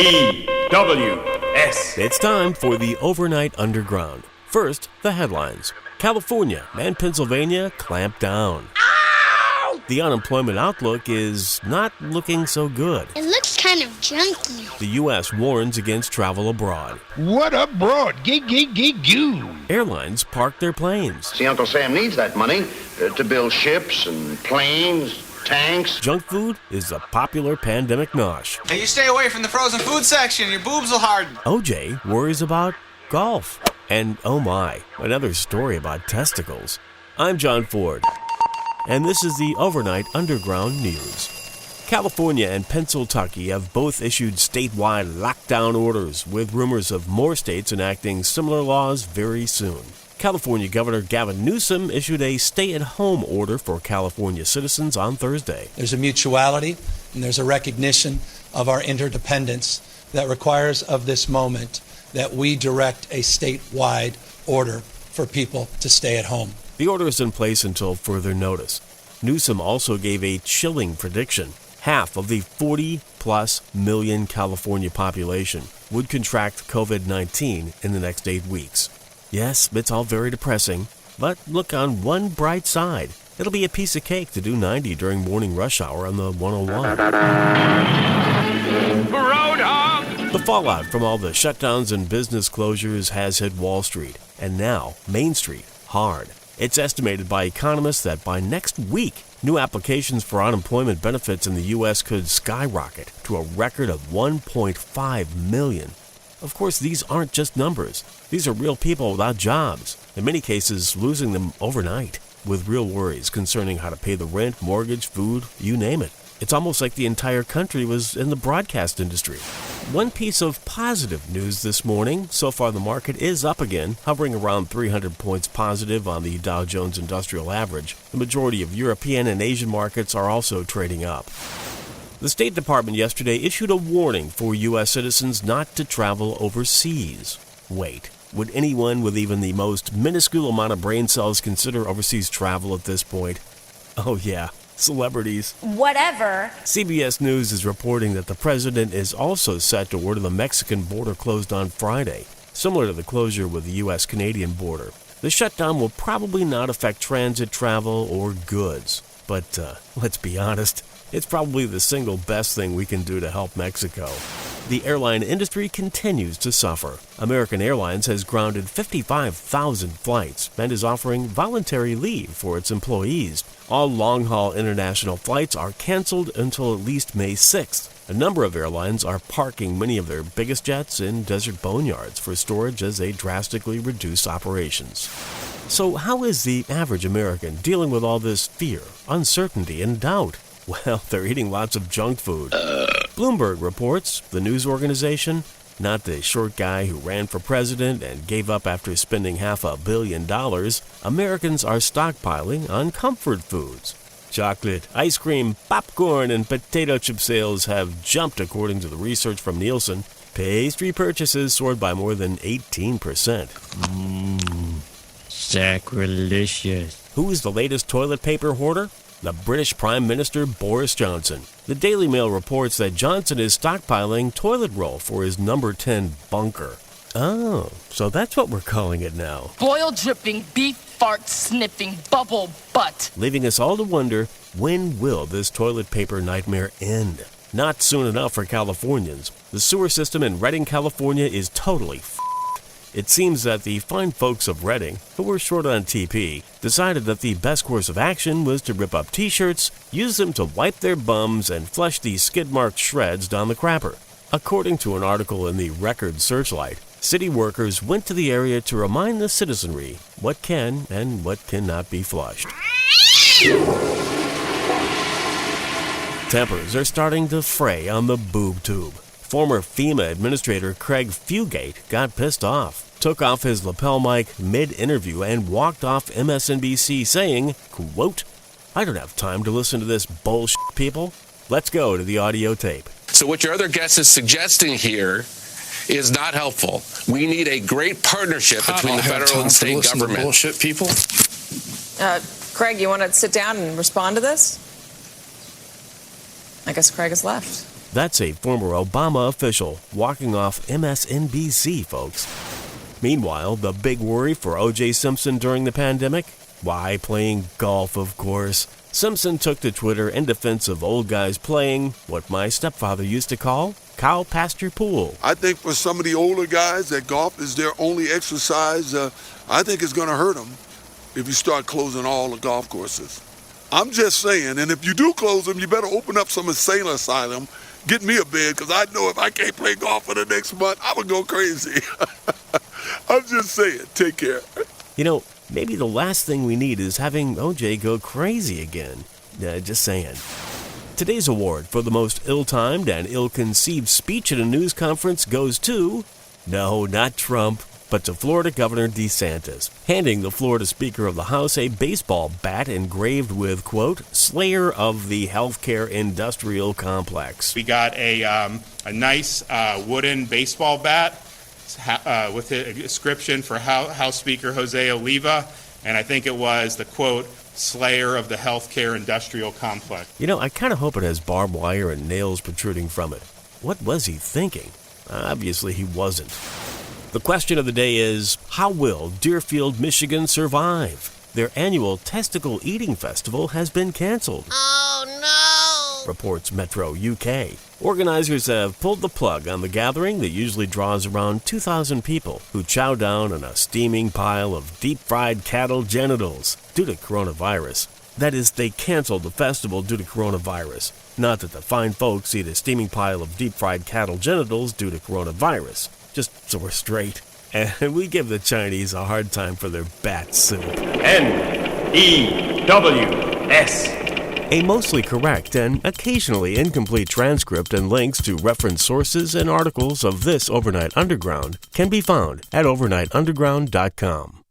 WEWS. It's time for the Overnight Underground. First, the headlines. California and Pennsylvania clamp down. Ow! The unemployment outlook is not looking so good. It looks kind of junky. The U.S. warns against travel abroad. What abroad? Goo. Airlines park their planes. See, Uncle Sam needs that money to build ships and planes, tanks. Junk food is a popular pandemic nosh. Hey, you stay away from the frozen food section. Your boobs will harden. OJ worries about golf. And oh my, another story about testicles. I'm John Ford, and this is the Overnight Underground News. California and Pennsylvania have both issued statewide lockdown orders, with rumors of more states enacting similar laws very soon. California Governor Gavin Newsom issued a stay-at-home order for California citizens on Thursday. There's a mutuality and there's a recognition of our interdependence that requires of this moment that we direct a statewide order for people to stay at home. The order is in place until further notice. Newsom also gave a chilling prediction. Half of the 40-plus million California population would contract COVID-19 in the next 8 weeks. Yes, it's all very depressing, but look on one bright side. It'll be a piece of cake to do 90 during morning rush hour on the 101. Roadhog! The fallout from all the shutdowns and business closures has hit Wall Street, and now Main Street, hard. It's estimated by economists that by next week, new applications for unemployment benefits in the U.S. could skyrocket to a record of 1.5 million. Of course, these aren't just numbers. These are real people without jobs, in many cases losing them overnight, with real worries concerning how to pay the rent, mortgage, food, you name it. It's almost like the entire country was in the broadcast industry. One piece of positive news this morning. So far, the market is up again, hovering around 300 points positive on the Dow Jones Industrial Average. The majority of European and Asian markets are also trading up. The State Department yesterday issued a warning for U.S. citizens not to travel overseas. Wait, would anyone with even the most minuscule amount of brain cells consider overseas travel at this point? Oh yeah. Celebrities. Whatever. CBS News is reporting that the president is also set to order the Mexican border closed on Friday, similar to the closure with the U.S.-Canadian border. The shutdown will probably not affect transit travel or goods, but let's be honest, it's probably the single best thing we can do to help Mexico. The airline industry continues to suffer. American Airlines has grounded 55,000 flights and is offering voluntary leave for its employees. All long-haul international flights are canceled until at least May 6th. A number of airlines are parking many of their biggest jets in desert boneyards for storage as they drastically reduce operations. So how is the average American dealing with all this fear, uncertainty, and doubt? Well, they're eating lots of junk food. Bloomberg reports, the news organization, not the short guy who ran for president and gave up after spending $500 million, Americans are stockpiling on comfort foods. Chocolate, ice cream, popcorn, and potato chip sales have jumped according to the research from Nielsen. Pastry purchases soared by more than 18%. Sacrilegious. Who is the latest toilet paper hoarder? The British Prime Minister Boris Johnson. The Daily Mail reports that Johnson is stockpiling toilet roll for his number 10 bunker. Oh, so that's what we're calling it now. Boil dripping, beef fart sniffing, bubble butt. Leaving us all to wonder, when will this toilet paper nightmare end? Not soon enough for Californians. The sewer system in Redding, California is totally It seems that the fine folks of Redding, who were short on TP, decided that the best course of action was to rip up t-shirts, use them to wipe their bums, and flush the skid-marked shreds down the crapper. According to an article in the Record Searchlight, city workers went to the area to remind the citizenry what can and what cannot be flushed. Tempers are starting to fray on the boob tube. Former FEMA Administrator Craig Fugate got pissed off, took off his lapel mic mid-interview, and walked off MSNBC saying, quote, "I don't have time to listen to this bullshit, people." Let's go to the audio tape. So what your other guest is suggesting here is not helpful. We need a great partnership between the federal and state government. Bullshit, people. Craig, you want to sit down and respond to this? I guess Craig has left. That's a former Obama official walking off MSNBC, folks. Meanwhile, the big worry for O.J. Simpson during the pandemic? Why, playing golf, of course. Simpson took to Twitter in defense of old guys playing what my stepfather used to call cow pasture pool. I think for some of the older guys that golf is their only exercise, I think it's going to hurt them if you start closing all the golf courses. I'm just saying, and if you do close them, you better open up some insane asylum. Get me a bed, because I know if I can't play golf for the next month, I'm going to go crazy. I'm just saying, take care. You know, maybe the last thing we need is having OJ go crazy again. Just saying. Today's award for the most ill-timed and ill-conceived speech at a news conference goes to, no, not Trump, but to Florida Governor DeSantis, handing the Florida Speaker of the House a baseball bat engraved with, quote, Slayer of the Healthcare Industrial Complex. We got a nice wooden baseball bat with a description for House Speaker Jose Oliva, and I think it was the, quote, Slayer of the Healthcare Industrial Complex. You know, I kind of hope it has barbed wire and nails protruding from it. What was he thinking? Obviously he wasn't. The question of the day is, how will Deerfield, Michigan survive? Their annual testicle eating festival has been canceled. Oh, no! Reports Metro UK. Organizers have pulled the plug on the gathering that usually draws around 2,000 people who chow down on a steaming pile of deep-fried cattle genitals due to coronavirus. That is, they canceled the festival due to coronavirus. Not that the fine folks eat a steaming pile of deep-fried cattle genitals due to coronavirus. Just so we're straight. And we give the Chinese a hard time for their bat soup. NEWS. A mostly correct and occasionally incomplete transcript and links to reference sources and articles of this Overnight Underground can be found at overnightunderground.com.